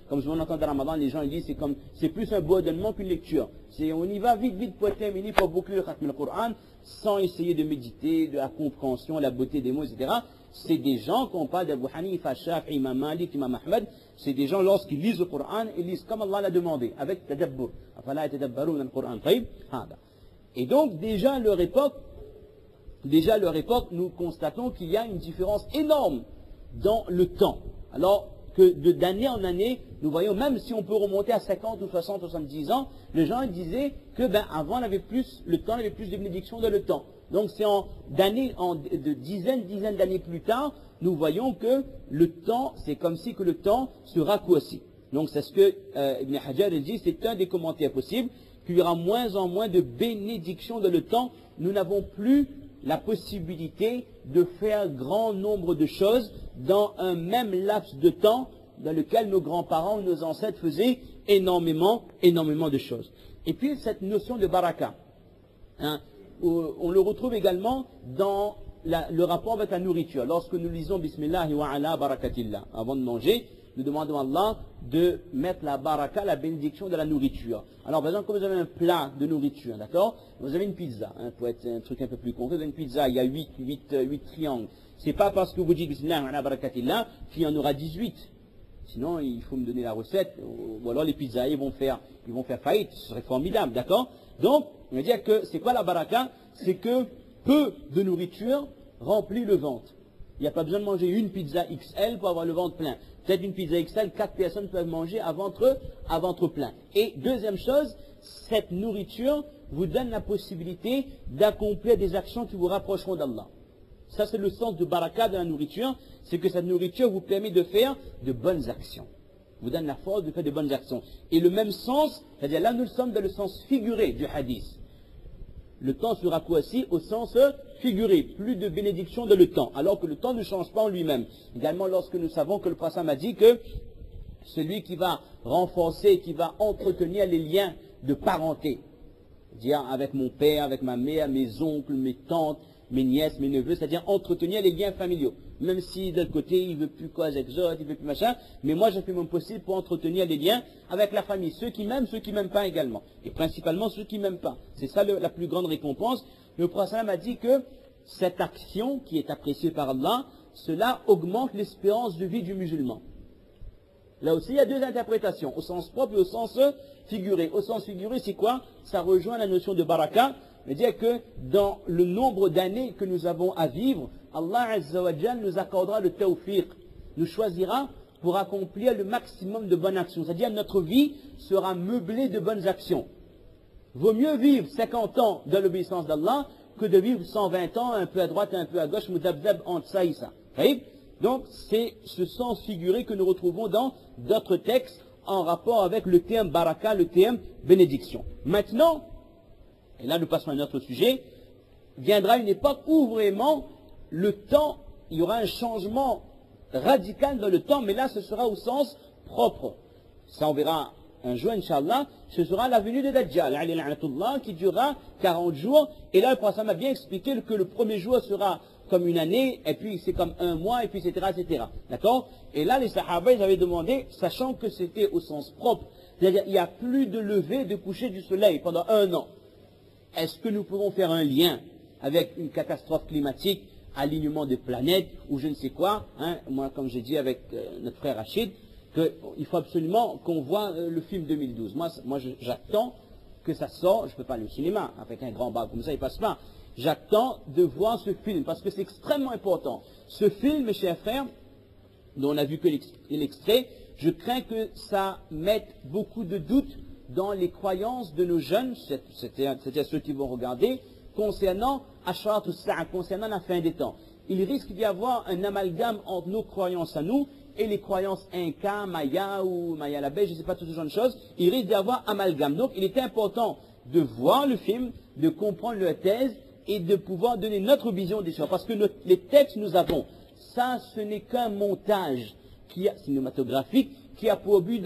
Comme souvent on entend dans Ramadan, les gens ils disent c'est plus un bourdonnement qu'une lecture. On y va vite, vite pour terminer, pour boucler le Khatm al-Qur'an, sans essayer de méditer, de la compréhension, la beauté des mots, etc. C'est des gens, quand on parle d'Abu Hanifa, Shafi'i, Imam Malik, Imam Ahmed, c'est des gens, lorsqu'ils lisent le Qur'an, ils lisent comme Allah l'a demandé, avec tadabbur. Afala yatadabbaruna al-Qur'an. Et donc, déjà à leur époque, nous constatons qu'il y a une différence énorme dans le temps. Alors que d'année en année, nous voyons, même si on peut remonter à 50 ou 60, 70 ans, les gens disaient que avant on avait plus le temps, il y avait plus de bénédictions dans le temps. Donc c'est de dizaines d'années plus tard, nous voyons que le temps, c'est comme si que le temps se raccourcit. Donc c'est ce que Ibn Hajar dit, c'est un des commentaires possibles, qu'il y aura moins en moins de bénédictions dans le temps. Nous n'avons plus la possibilité de faire grand nombre de choses dans un même laps de temps dans lequel nos grands-parents ou nos ancêtres faisaient énormément de choses. Et puis cette notion de baraka, on le retrouve également dans le rapport avec la nourriture. Lorsque nous lisons Bismillah wa ala barakatillah, avant de manger, nous demandons à Allah de mettre la baraka, la bénédiction de la nourriture. Alors par exemple, quand vous avez un plat de nourriture, d'accord, vous avez une pizza, pour être un truc un peu plus concret, vous avez une pizza, il y a 8 triangles. C'est pas parce que vous dites Bismillah wa ala barakatillah qu'il y en aura 18. Sinon, il faut me donner la recette, ou alors les pizzaiers vont faire faillite, ce serait formidable, d'accord? Donc, on va dire que c'est quoi la baraka? C'est que peu de nourriture remplit le ventre. Il n'y a pas besoin de manger une pizza XL pour avoir le ventre plein. Peut-être une pizza XL, 4 personnes peuvent manger à ventre plein. Et deuxième chose, cette nourriture vous donne la possibilité d'accomplir des actions qui vous rapprocheront d'Allah. Ça, c'est le sens de baraka de la nourriture, c'est que cette nourriture vous permet de faire de bonnes actions. Vous donne la force de faire de bonnes actions. Et le même sens, c'est-à-dire là nous sommes dans le sens figuré du hadith. Le temps se raccourcit au sens figuré, plus de bénédiction de le temps, alors que le temps ne change pas en lui-même. Également lorsque nous savons que le prophète m'a dit que celui qui va renforcer, qui va entretenir les liens de parenté, c'est-à-dire avec mon père, avec ma mère, mes oncles, mes tantes, mes nièces, mes neveux, c'est-à-dire entretenir les liens familiaux. Même si d'un côté il ne veut plus cause exote, il ne veut plus machin, mais moi je fais mon possible pour entretenir les liens avec la famille, ceux qui m'aiment pas également, et principalement ceux qui m'aiment pas. C'est ça la plus grande récompense. Le prophète m'a dit que cette action qui est appréciée par Allah, cela augmente l'espérance de vie du musulman. Là aussi il y a deux interprétations, au sens propre et au sens figuré. Au sens figuré c'est quoi? Ça rejoint la notion de baraka. C'est-à-dire que dans le nombre d'années que nous avons à vivre, Allah Azza wa Jal nous accordera le tawfiq, nous choisira pour accomplir le maximum de bonnes actions. C'est-à-dire notre vie sera meublée de bonnes actions. Vaut mieux vivre 50 ans dans l'obéissance d'Allah que de vivre 120 ans, un peu à droite et un peu à gauche, mudabdab entre ça et ça. Donc c'est ce sens figuré que nous retrouvons dans d'autres textes en rapport avec le terme baraka, le terme bénédiction. Maintenant, et là nous passons à un autre sujet, viendra une époque où vraiment le temps, il y aura un changement radical dans le temps, mais là ce sera au sens propre. Ça on verra un jour, Inch'Allah, ce sera la venue de Dajjal, qui durera 40 jours, et là le prophète m'a bien expliqué que le premier jour sera comme une année, et puis c'est comme un mois, et puis etc. etc. D'accord? Et là les Sahaba, ils avaient demandé, sachant que c'était au sens propre, c'est-à-dire il n'y a plus de lever, de coucher du soleil pendant un an. Est-ce que nous pouvons faire un lien avec une catastrophe climatique, alignement des planètes ou je ne sais quoi, Moi, comme j'ai dit avec notre frère Rachid, qu'il faut absolument qu'on voit le film 2012. Moi j'attends que ça sorte, je ne peux pas aller au cinéma, avec un grand bar comme ça, il ne passe pas. J'attends de voir ce film, parce que c'est extrêmement important. Ce film, mes chers frères, dont on a vu que l'extrait, je crains que ça mette beaucoup de doutes dans les croyances de nos jeunes, c'est-à-dire ceux qui vont regarder, concernant Ashrat al-Sa'a, concernant la fin des temps. Il risque d'y avoir un amalgame entre nos croyances à nous et les croyances Inca, Maya ou Maya la Beige, je ne sais pas, tout ce genre de choses. Il risque d'y avoir amalgame. Donc il est important de voir le film, de comprendre leur thèse et de pouvoir donner notre vision des choses. Parce que les textes nous avons, ça ce n'est qu'un montage cinématographique qui a pour but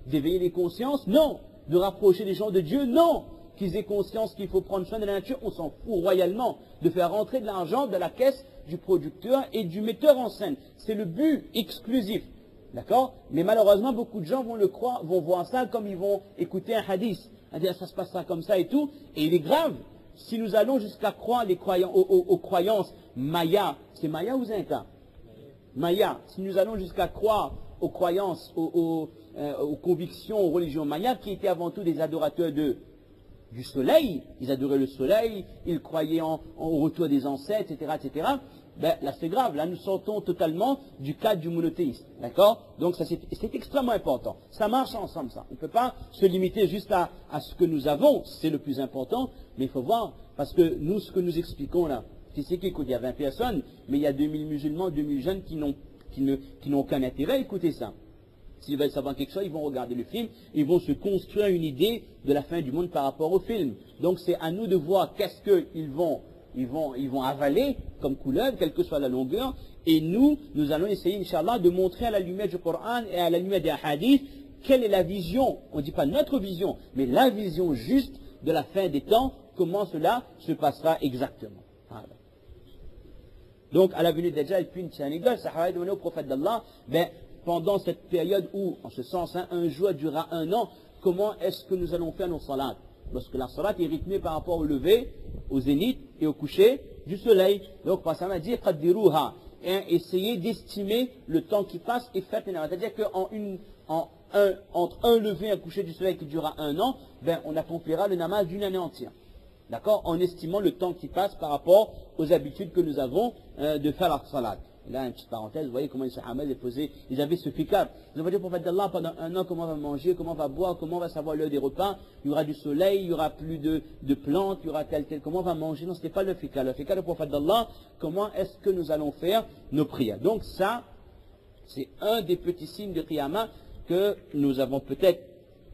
d'éveiller les consciences, non. De rapprocher les gens de Dieu, non. Qu'ils aient conscience qu'il faut prendre soin de la nature, on s'en fout royalement. De faire rentrer de l'argent dans la caisse du producteur et du metteur en scène. C'est le but exclusif. D'accord? Mais malheureusement, beaucoup de gens vont le croire, vont voir ça comme ils vont écouter un hadith. Ça se passera comme ça et tout. Et il est grave. Si nous allons jusqu'à croire aux croyances Maya, c'est Maya ou Zinka? Maya. Si nous allons jusqu'à croire aux croyances, aux convictions, aux religions Maya, qui étaient avant tout des adorateurs du soleil, ils adoraient le soleil, ils croyaient au retour des ancêtres, etc., etc., ben, là c'est grave, là nous sortons totalement du cadre du monothéisme, d'accord? Donc ça c'est extrêmement important, ça marche ensemble ça, on ne peut pas se limiter juste à ce que nous avons, c'est le plus important, mais il faut voir, parce que nous, ce que nous expliquons là, c'est qu'il y a 20 personnes, mais il y a 2000 musulmans, 2000 jeunes qui n'ont aucun intérêt à écouter ça. S'ils veulent savoir quelque chose, ils vont regarder le film, ils vont se construire une idée de la fin du monde par rapport au film. Donc c'est à nous de voir qu'est-ce qu'ils vont avaler comme couleur, quelle que soit la longueur, et nous allons essayer, Inch'Allah, de montrer à la lumière du Coran et à la lumière des hadiths, quelle est la vision, on ne dit pas notre vision, mais la vision juste de la fin des temps, comment cela se passera exactement. Voilà. Donc, à la venue d'Adjal, puis une petite anecdote, Sahara est demandé au prophète d'Allah, pendant cette période où, en ce sens, un jour durera 1 an, comment est-ce que nous allons faire nos salats? Parce que la salat est rythmée par rapport au lever, au zénith et au coucher du soleil. Donc, ça m'a dit, qaddiruha. Essayez d'estimer le temps qui passe et faites une heure. C'est-à-dire qu'entre un lever et un coucher du soleil qui durera 1 an, on accomplira le namaz d'une année entière. D'accord? En estimant le temps qui passe par rapport aux habitudes que nous avons de faire la salat. Là, une petite parenthèse, vous voyez comment les Sahaba ils avaient ce fikar. Ils ont dit au prophète d'Allah pendant 1 an, comment on va manger, comment on va boire, comment on va savoir l'heure des repas. Il y aura du soleil, il y aura plus de plantes, il y aura tel, comment on va manger. Non, ce n'était pas le fikar. Le fikar du prophète d'Allah, comment est-ce que nous allons faire nos prières. Donc ça, c'est un des petits signes de Qiyamah que nous avons peut-être,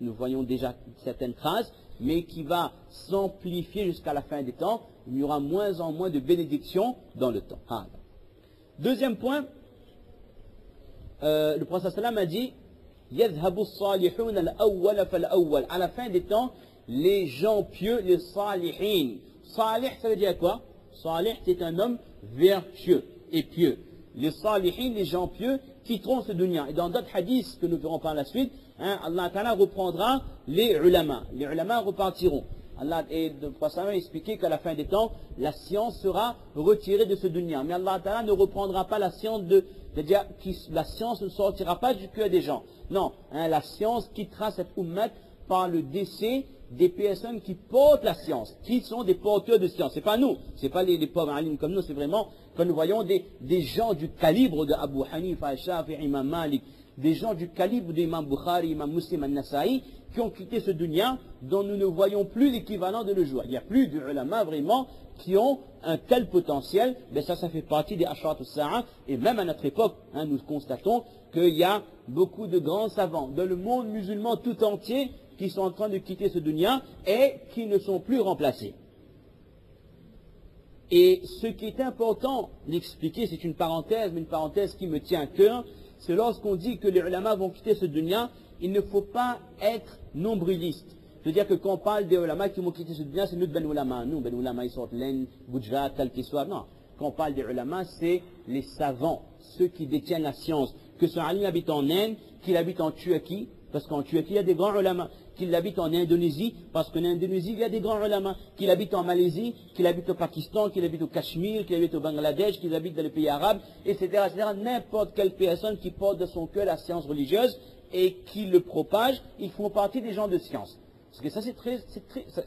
nous voyons déjà certaines traces, mais qui va s'amplifier jusqu'à la fin des temps. Il y aura moins en moins de bénédictions dans le temps. Deuxième point, le prophète sallam a dit يَذْهَبُ الصَّالِحُونَ الْأَوَّلَ فَالْأَوَّلَ. À la fin des temps, les gens pieux, les salihin. Salih, ça veut dire quoi? Salih, c'est un homme vertueux et pieux. Les salihin, les gens pieux, quitteront ce dunya. Et dans d'autres hadiths que nous verrons par la suite, Allah Ta'ala reprendra les ulama. Les ulama repartiront. Allah et le prophète a expliqué qu'à la fin des temps, la science sera retirée de ce dunya. Mais Allah Ta'ala ne reprendra pas la science c'est-à-dire que la science ne sortira pas du cœur des gens. Non, la science quittera cette ummat par le décès des personnes qui portent la science, qui sont des porteurs de science. C'est pas nous, c'est pas les pauvres alim comme nous, c'est vraiment quand nous voyons des gens du calibre de Abu Hanifa, Shafi'i, Imam Malik, des gens du calibre d'Imam Bukhari, Imam Muslim, An-Nasa'i, qui ont quitté ce dunya dont nous ne voyons plus l'équivalent de nos jours. Il n'y a plus de ulama vraiment qui ont un tel potentiel, mais ça fait partie des Asharat al-Sa'a, et même à notre époque, nous constatons qu'il y a beaucoup de grands savants dans le monde musulman tout entier qui sont en train de quitter ce dunya et qui ne sont plus remplacés. Et ce qui est important d'expliquer, c'est une parenthèse, mais une parenthèse qui me tient à cœur, c'est lorsqu'on dit que les ulama vont quitter ce dunya, il ne faut pas être nombriliste. C'est-à-dire que quand on parle des ulama qui vont quitter ce dunya, c'est nous de Ben Ulama. Nous, Ben Ulama, ils sortent l'Inde, Gujarat, tel qu'ils soient. Non. Quand on parle des ulama, c'est les savants, ceux qui détiennent la science. Que ce Ali habite en Inde, qu'il habite en Turquie, parce qu'en Turquie, il y a des grands ulama. Qu'il habite en Indonésie, parce qu'en Indonésie, il y a des grands ulama. Qu'il habite en Malaisie, qu'il habite au Pakistan, qu'il habite au Cachemire, qu'il habite au Bangladesh, qu'il habite dans les pays arabes, etc. etc. N'importe quelle personne qui porte de son cœur la science religieuse et qui le propage, ils font partie des gens de science. Parce que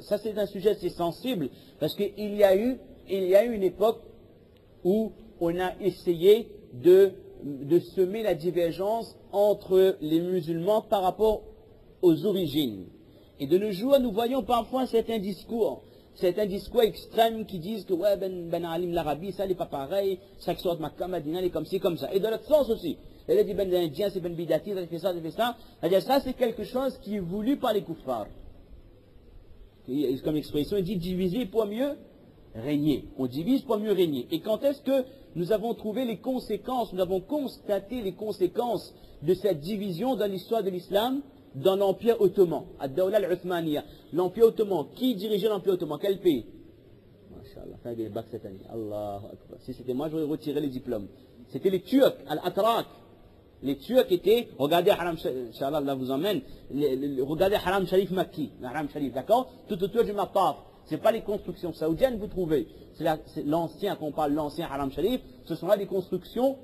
ça c'est un sujet assez sensible, parce qu'il y a eu une époque où on a essayé de semer la divergence entre les musulmans par rapport aux origines. Et de nos jours, nous voyons parfois certains discours extrêmes qui disent que ouais, Ben Alim l'Arabie, ça n'est pas pareil, ça qui sort Makkah, Madina, est comme ci, comme ça. Et dans l'autre sens aussi. Elle a dit Ben Indien, c'est Ben Bidati, ça fait ça, ça fait ça. C'est-à-dire ça, c'est quelque chose qui est voulu par les kuffars. Comme expression, il dit diviser pour mieux régner. On divise pour mieux régner. Et quand est-ce que nous avons trouvé les conséquences, nous avons constaté les conséquences de cette division dans l'histoire de l'islam, dans l'Empire ottoman, Ad-Dawla al-Uthmaniya. L'Empire ottoman, qui dirigeait l'Empire ottoman? Quel pays? Masha'Allah, fin des bacs cette année. Allahu Akbar. Si c'était moi, j'aurais retiré les diplômes. C'était les Turcs, Al-Atrak. Les Turcs étaient, regardez Haram, Inch'Allah, là vous emmène, regardez Haram Sharif Makki, Haram Sharif, d'accord? Tout autour du Mataf. Ce n'est pas les constructions saoudiennes que vous trouvez. C'est l'ancien, quand on parle de l'ancien Haram Sharif, ce sont là des constructions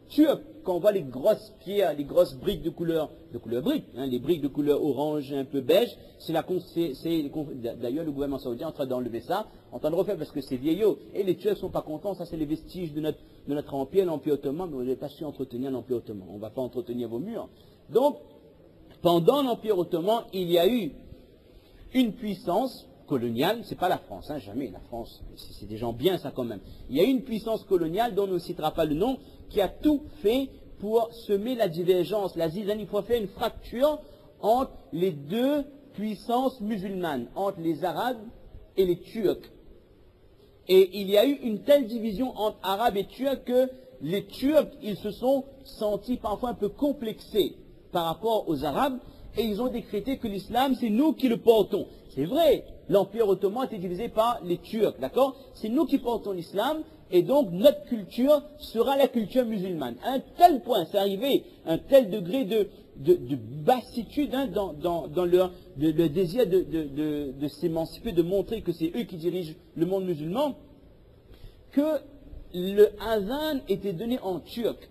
turques. Quand on voit les grosses pierres, les grosses briques de couleur brique, hein, les briques de couleur orange, un peu beige, d'ailleurs le gouvernement saoudien est en train d'enlever ça, en train de refaire parce que c'est vieillot. Et les Turcs ne sont pas contents, ça c'est les vestiges de notre empire, l'empire ottoman, mais vous n'avez pas su entretenir l'empire ottoman. On ne va pas entretenir vos murs. Donc, pendant l'empire ottoman, il y a eu une puissance coloniale, c'est pas la France, hein, jamais, la France, c'est des gens bien ça quand même. Il y a une puissance coloniale dont on ne citera pas le nom, qui a tout fait pour semer la divergence, la zizanie, pour faire une fracture entre les deux puissances musulmanes, entre les Arabes et les Turcs. Et il y a eu une telle division entre Arabes et Turcs que les Turcs, ils se sont sentis parfois un peu complexés par rapport aux Arabes, et ils ont décrété que l'islam, c'est nous qui le portons. C'est vrai, l'Empire ottoman était divisé par les Turcs, d'accord? C'est nous qui portons l'islam, et donc notre culture sera la culture musulmane. À un tel point, c'est arrivé, un tel degré de bassitude hein, dans leur le désir de s'émanciper, de montrer que c'est eux qui dirigent le monde musulman, que le adhan était donné en turc.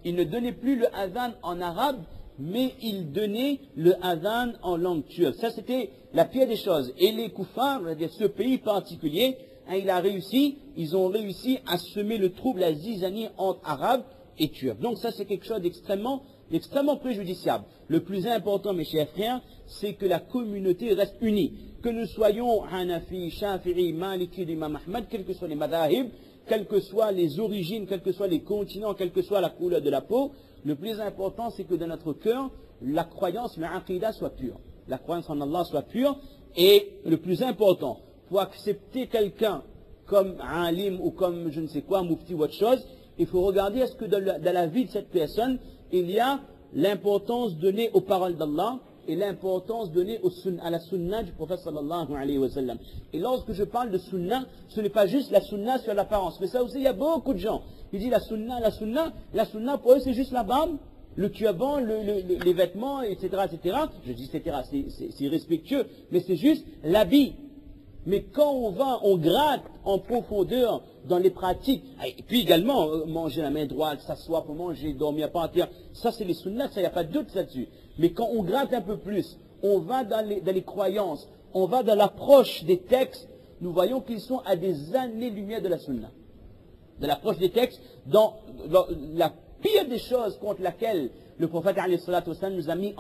Il ne donnait plus le adhan en arabe, mais il donnait le adhan en langue turque. Ça, c'était la pire des choses. Et les koufars, c'est-à-dire ce pays particulier, hein, ils ont réussi à semer le trouble, la zizanie entre arabes et turcs. Donc ça, c'est quelque chose d'extrêmement préjudiciable. Le plus important, mes chers frères, c'est que la communauté reste unie. Que nous soyons Hanafi, Shafi'i, Maliki, Imam Ahmad, quels que soient les madahib, quelles que soient les origines, quels que soient les continents, quelle que soit la couleur de la peau, le plus important, c'est que dans notre cœur, la croyance, l'aqidah soit pure. La croyance en Allah soit pure. Et le plus important, pour accepter quelqu'un comme alim ou comme je ne sais quoi, mufti ou autre chose, il faut regarder est-ce que dans la vie de cette personne, il y a l'importance donnée aux paroles d'Allah et l'importance donnée à la sunna du prophète sallallahu alayhi wa sallam. Et lorsque je parle de sunna, ce n'est pas juste la sunna sur l'apparence. Mais ça aussi, il y a beaucoup de gens qui disent la sunna pour eux c'est juste la barbe, le turban, les vêtements, etc., etc. Je dis etc., c'est respectueux, mais c'est juste l'habit. Mais quand on gratte en profondeur dans les pratiques, et puis également manger la main droite, s'asseoir pour manger, dormir par terre, ça c'est les sunnats, ça il n'y a pas de doute là-dessus. Mais quand on gratte un peu plus, on va dans les croyances, on va dans l'approche des textes, nous voyons qu'ils sont à des années-lumière de la sunna. De l'approche des textes, dans la pire des choses contre laquelle le prophète alayhi salatu wassalam nous a mis